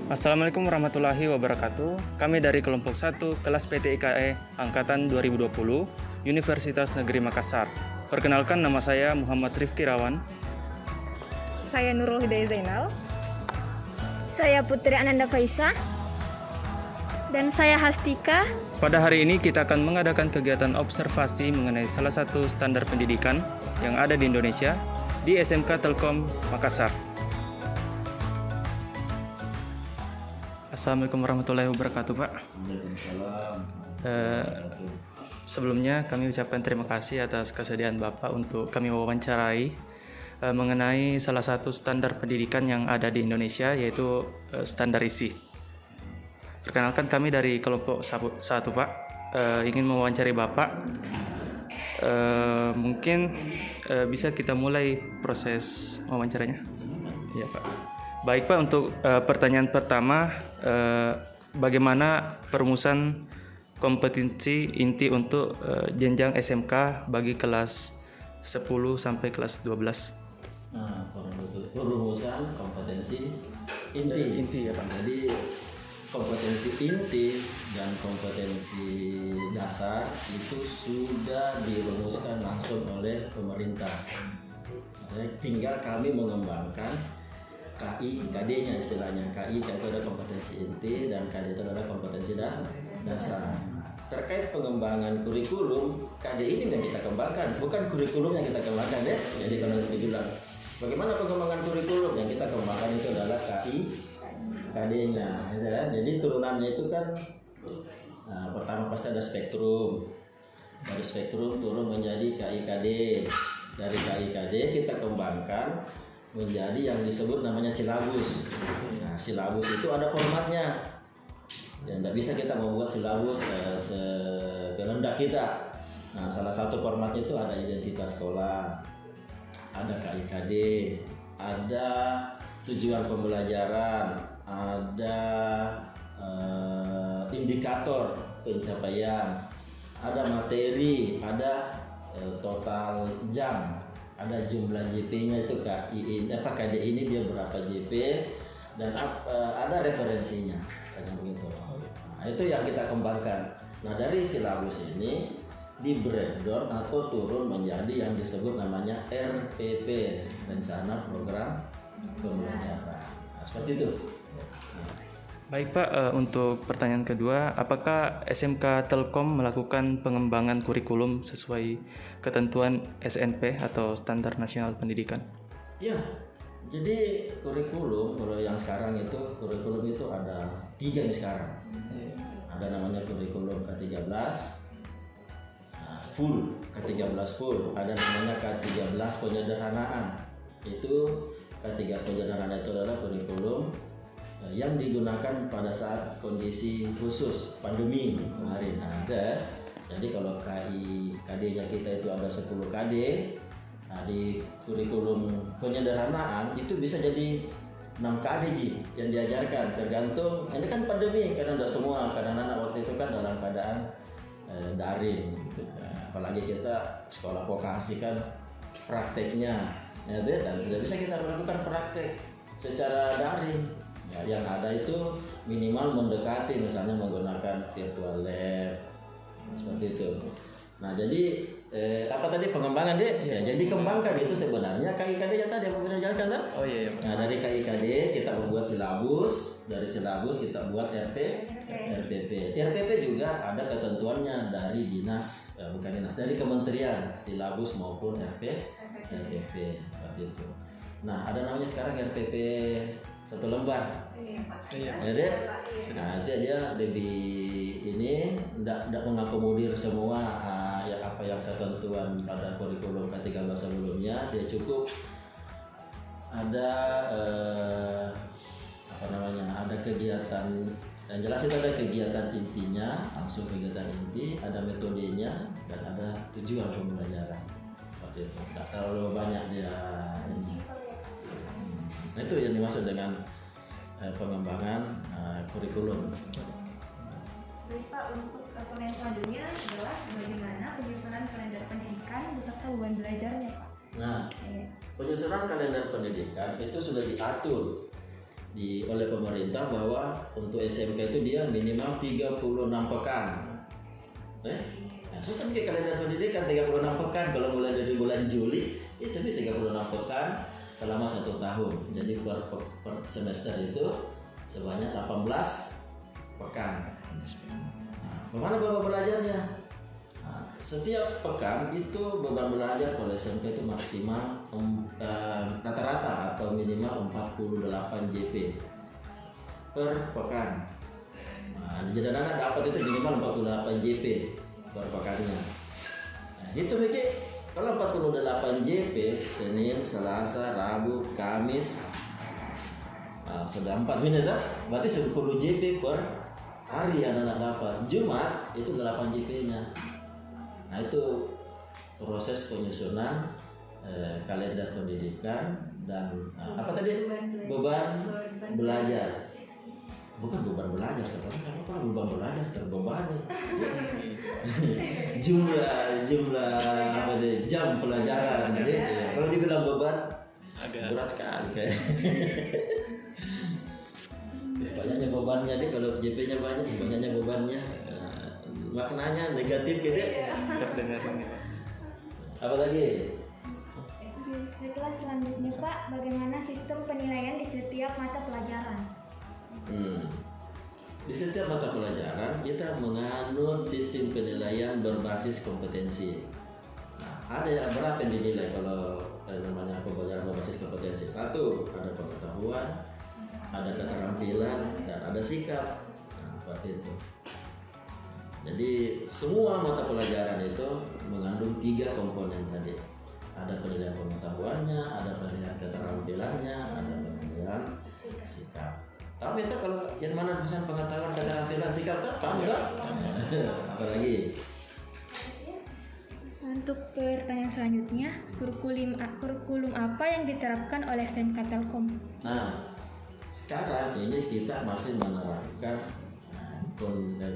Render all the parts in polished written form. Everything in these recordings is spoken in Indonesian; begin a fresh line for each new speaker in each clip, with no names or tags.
Assalamualaikum warahmatullahi wabarakatuh. Kami dari kelompok 1 kelas PTIKE Angkatan 2020 Universitas Negeri Makassar. Perkenalkan, nama saya Muhammad Rifki Rawan.
Saya Nurul Hidayah Zainal.
Saya Putri Ananda Faisah.
Dan saya Hastika.
Pada hari ini kita akan mengadakan kegiatan observasi mengenai salah satu standar pendidikan yang ada di Indonesia di SMK Telkom Makassar. Assalamualaikum warahmatullahi wabarakatuh, Pak. Sebelumnya kami ucapkan terima kasih atas kesediaan Bapak untuk kami wawancarai mengenai salah satu standar pendidikan yang ada di Indonesia, yaitu standar ISI. Perkenalkan, kami dari kelompok 1, Pak, ingin mewawancari Bapak. Mungkin bisa kita mulai proses wawancaranya. Ya, Pak. Baik, Pak, untuk pertanyaan pertama, bagaimana perumusan kompetensi inti untuk jenjang SMK bagi kelas 10 sampai kelas 12?
Nah, perumusan kompetensi inti
Ya, Pak.
Jadi kompetensi inti dan kompetensi dasar itu sudah dirumuskan langsung oleh pemerintah. Tinggal kami mengembangkan KI, KD-nya istilahnya. KI itu adalah kompetensi inti dan KD itu adalah kompetensi dasar. Terkait pengembangan kurikulum, KD ini yang kita kembangkan, bukan kurikulum yang kita kembangkan deh. Jadi kalau dibilang bagaimana pengembangan kurikulum, yang kita kembangkan itu adalah KI, KD-nya. Jadi turunannya itu kan, pertama pasti ada spektrum. Dari spektrum turun menjadi KI, KD. Dari KI, KD kita kembangkan menjadi yang disebut namanya silabus. Nah, silabus itu ada formatnya. Dan tidak bisa kita membuat silabus sekehendak kita. Nah, salah satu formatnya itu ada identitas sekolah, ada KIKD, ada tujuan pembelajaran, ada indikator pencapaian, ada materi, ada total jam, ada jumlah JP-nya itu KD ini dia berapa JP, dan ada referensinya kayak begitu. Nah, itu yang kita kembangkan. Nah, dari silabus ini di breakdown atau turun menjadi yang disebut namanya RPP, rencana program pembelajaran. Nah, seperti itu.
Baik, Pak, untuk pertanyaan kedua, apakah SMK Telkom melakukan pengembangan kurikulum sesuai ketentuan SNP atau Standar Nasional Pendidikan?
Ya, jadi kurikulum kalau yang sekarang itu kurikulum itu ada 3 nih sekarang. Ada namanya kurikulum K13 full, K13 full. Ada namanya K13 penyederhanaan. Itu K3 penyederhanaan itu adalah kurikulum yang digunakan pada saat kondisi khusus pandemi kemarin. Nah, jadi kalau KI KD-nya kita itu ada 10 KD. Nah, di kurikulum penyederhanaan itu bisa jadi 6 KD yang diajarkan, tergantung. Ini kan pandemi karena udah semua, karena anak waktu itu kan dalam keadaan daring gitu. Nah, apalagi kita sekolah vokasi kan prakteknya ya, dan tidak bisa kita melakukan praktek secara daring. Ya, yang ada itu minimal mendekati, misalnya menggunakan virtual lab seperti itu. Nah, jadi apa tadi pengembangan deh? Ya, jadi kembangkan itu sebenarnya KIKD yang tadi apa bisa jelaskan tak?
Oh iya.
Nah, dari KIKD kita membuat silabus, dari silabus kita buat RPP. RPP juga ada ketentuannya dari dinas, dari kementerian, silabus maupun RPP seperti itu. Nah, ada namanya sekarang RPP 1 lembar. Iya. Nah, nanti aja lebih ini tidak mengakomodir semua apa yang ketentuan pada kurikulum K13 sebelumnya. Dia cukup ada ada kegiatan yang jelas, itu ada kegiatan intinya, langsung kegiatan inti, ada metodenya, dan ada tujuan pembelajaran. Seperti itu. Tidak terlalu banyak dia ini. Nah, itu yang dimaksud dengan pengembangan kurikulum.
Baik, Pak, untuk pertanyaan selanjutnya adalah bagaimana penyusunan kalender pendidikan beserta beban belajarnya, Pak?
Nah, penyusunan kalender pendidikan itu sudah diatur oleh pemerintah bahwa untuk SMK itu dia minimal 36 pekan. Nah, susah bikin kalender pendidikan 36 pekan kalau mulai dari bulan Juli itu 36 pekan selama 1 tahun. Jadi per semester itu sebanyak 18 pekan. Nah, bagaimana beban belajarnya? Nah, setiap pekan itu beban belajar kalau SMK itu maksimal rata-rata atau minimal 48 JP per pekan. Nah, di Jadanana dapat itu minimal 48 JP per pekannya. Nah, itu mikir kalau 48 JP Senin, Selasa, Rabu, Kamis, nah, sudah 4 menit ya? Berarti 10 JP per hari anak-anak dapat. Jumat itu 8 JP-nya. Nah, itu proses penyusunan kalender pendidikan dan apa tadi? Beban belajar. Bukan beban belajar, sebenarnya apa beban belajar terbebani. jumlah apa deh, jam pelajaran. Jadi kalau dibilang beban agak berat sekali kayak. Banyaknya bebannya deh, kalau JP-nya banyaknya bebannya. Maknanya negatif gitu.
Terdengar ini.
Apa lagi?
Baiklah, selanjutnya Pak, bagaimana sistem penilaian di setiap mata pelajaran?
Di setiap mata pelajaran kita menganut sistem penilaian berbasis kompetensi. Nah, ada berapa yang dinilai kalau namanya pembelajaran berbasis kompetensi? 1, ada pengetahuan, ada keterampilan, dan ada sikap. Nah, seperti itu. Jadi semua mata pelajaran itu mengandung 3 komponen tadi. Ada penilaian pengetahuannya, ada penilaian keterampilannya, ada penilaian sikap. Tapi itu kalau yang mana pesan pengetahuan, keterampilan, sikap apa enggak? Apalagi?
Untuk pertanyaan selanjutnya, kurikulum apa yang diterapkan oleh SMK Telkom?
Nah, sekarang ini kita masih menerapkan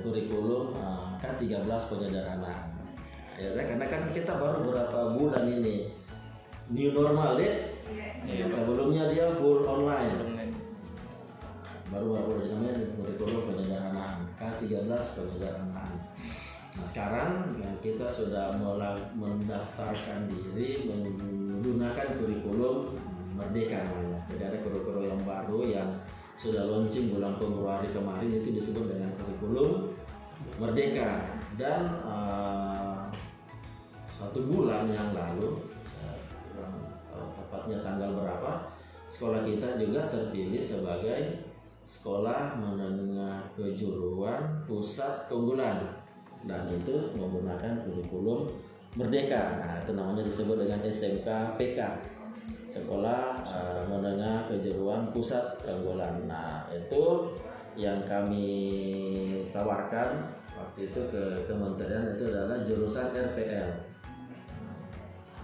kurikulum K13 penyederhanaan. Ya, karena kan kita baru beberapa bulan ini new normal deh. Ya, sebelumnya dia full online. Baru namanya kurikulum penyederhanaan K13 penyederhanaan. Nah, sekarang kita sudah mulai mendaftarkan diri menggunakan kurikulum Merdeka namanya. Jadi ada kurikulum yang baru yang sudah launching bulan Februari kemarin, itu disebut dengan kurikulum Merdeka. Dan 1 bulan yang lalu, tepatnya tanggal berapa, sekolah kita juga terpilih sebagai sekolah menengah kejuruan pusat keunggulan, dan itu menggunakan kurikulum Merdeka. Nah, itu namanya disebut dengan SMK PK, sekolah menengah kejuruan pusat keunggulan. Nah, itu yang kami tawarkan waktu itu ke kementerian, itu adalah jurusan RPL.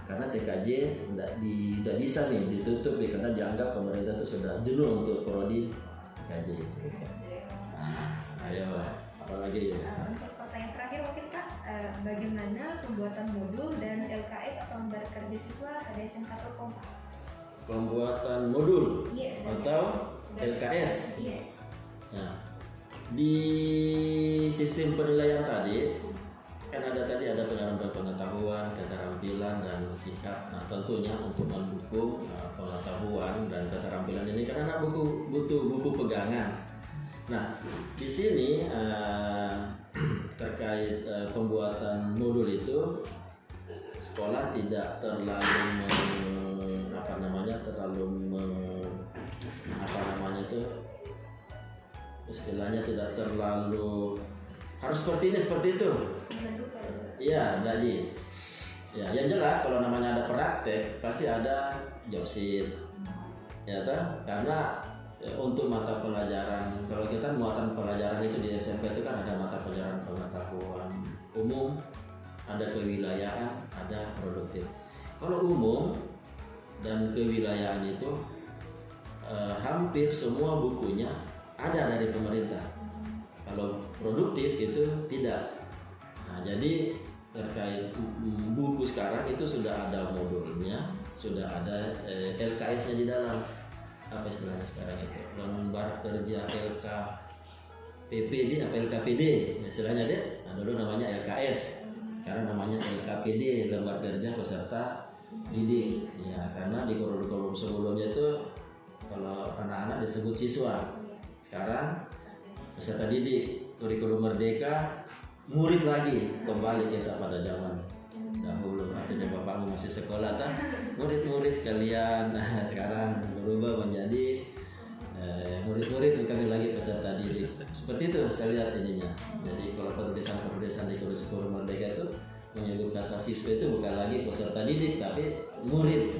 Karena TKJ tidak bisa nih ditutup karena dianggap pemerintah itu sudah jenuh untuk prodi TKJ. Nah, ayo apa lagi?
Untuk pertanyaan terakhir mungkin Pak, bagaimana pembuatan modul dan LKS atau lembar kerja siswa pada SMK Telkom Pak?
Pembuatan modul atau LKS.
Iya.
Nah, di sistem penilaian tadi kan ada penilaian pengetahuan, keterampilan, dan sikap. Nah, tentunya untuk mendukung pengetahuan dan keterampilan ini karena anak butuh buku pegangan. Nah, di sini terkait pembuatan modul itu sekolah tidak terlalu istilahnya tidak terlalu harus seperti ini seperti itu. Iya, jadi ya yang jelas kalau namanya ada praktek pasti ada job sheet, ya kan? Karena untuk mata pelajaran, kalau kita muatan pelajaran itu di SMP itu kan ada mata pelajaran pengetahuan umum, ada kewilayahan, ada produktif. Kalau umum dan kewilayahan itu hampir semua bukunya ada dari pemerintah. Kalau produktif itu tidak. Nah, jadi terkait buku sekarang itu sudah ada modulnya, sudah ada LKS-nya di dalam. apa istilahnya sekarang itu, lembar kerja LKPPD apa LKPD istilahnya deh. Nah, dulu namanya LKS, sekarang namanya LKPD, lembar kerja peserta didik. Ya, karena di kurikulum sebelumnya itu kalau anak-anak disebut siswa, sekarang peserta didik. Kurikulum Merdeka murid lagi, kembali kita pada zaman dahulu, artinya bapakmu masih sekolah tak, murid-murid sekalian. Nah, sekarang berubah menjadi murid-murid, kami lagi peserta didik. Seperti itu saya lihat ininya. Jadi kalau penulisan di kurikulum Merdeka itu menyebut kata siswa itu bukan lagi peserta didik tapi murid,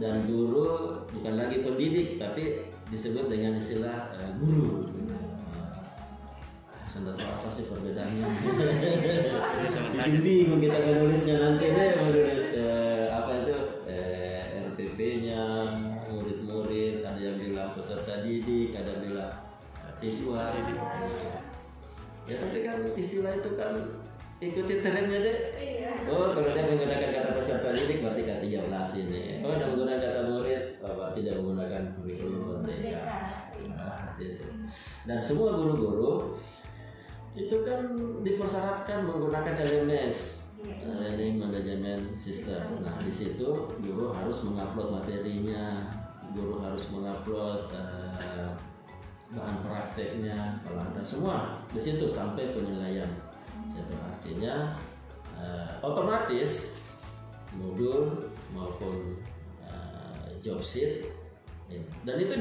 dan guru bukan lagi pendidik tapi disebut dengan istilah guru. Sandal apa sih perbedaannya? Bikin bingung kita menulisnya nanti deh, menulis apa itu RPP-nya, murid-murid, ada yang bilang peserta didik, ada yang bilang siswa. Ya tapi kan istilah itu kan ikuti trennya deh. Oh, kalau dia menggunakan kata peserta didik berarti K13 ini. Oh, dia menggunakan kata murid, berarti dia menggunakan kurikulum Merdeka. Nah, gitu. Dan semua guru-guru itu kan dipersyaratkan menggunakan LMS, Learning Management System. Nah, di situ guru harus mengupload materinya, guru harus mengupload bahan prakteknya, kalau ada semua di situ sampai penilaian. Itu artinya otomatis modul maupun job sheet, dan itu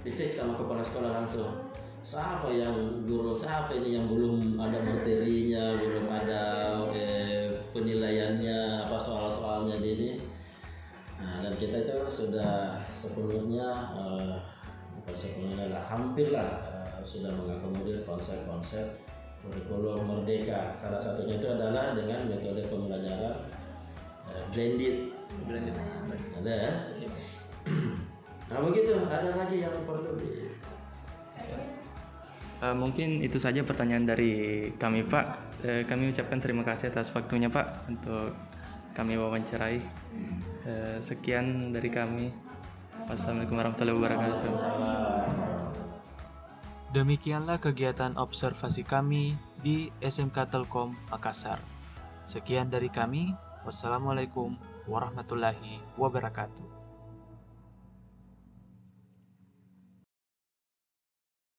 dicek sama kepala sekolah langsung. Siapa yang guru, siapa ini yang belum ada materinya, belum ada penilaiannya, apa soal-soalnya ini. Nah, dan kita itu sudah sepenuhnya, bukan sepenuhnya lah, hampir lah sudah mengakomodir konsep-konsep kurikulum Merdeka. Salah satunya itu adalah dengan metode pembelajaran blended. Ada ya? Nah begitu, ada lagi yang perlu di...
Mungkin itu saja pertanyaan dari kami, Pak. Kami ucapkan terima kasih atas waktunya, Pak, untuk kami wawancarai. Sekian dari kami. Wassalamualaikum warahmatullahi wabarakatuh.
Demikianlah kegiatan observasi kami di SMK Telkom Makassar. Sekian dari kami. Wassalamualaikum warahmatullahi wabarakatuh.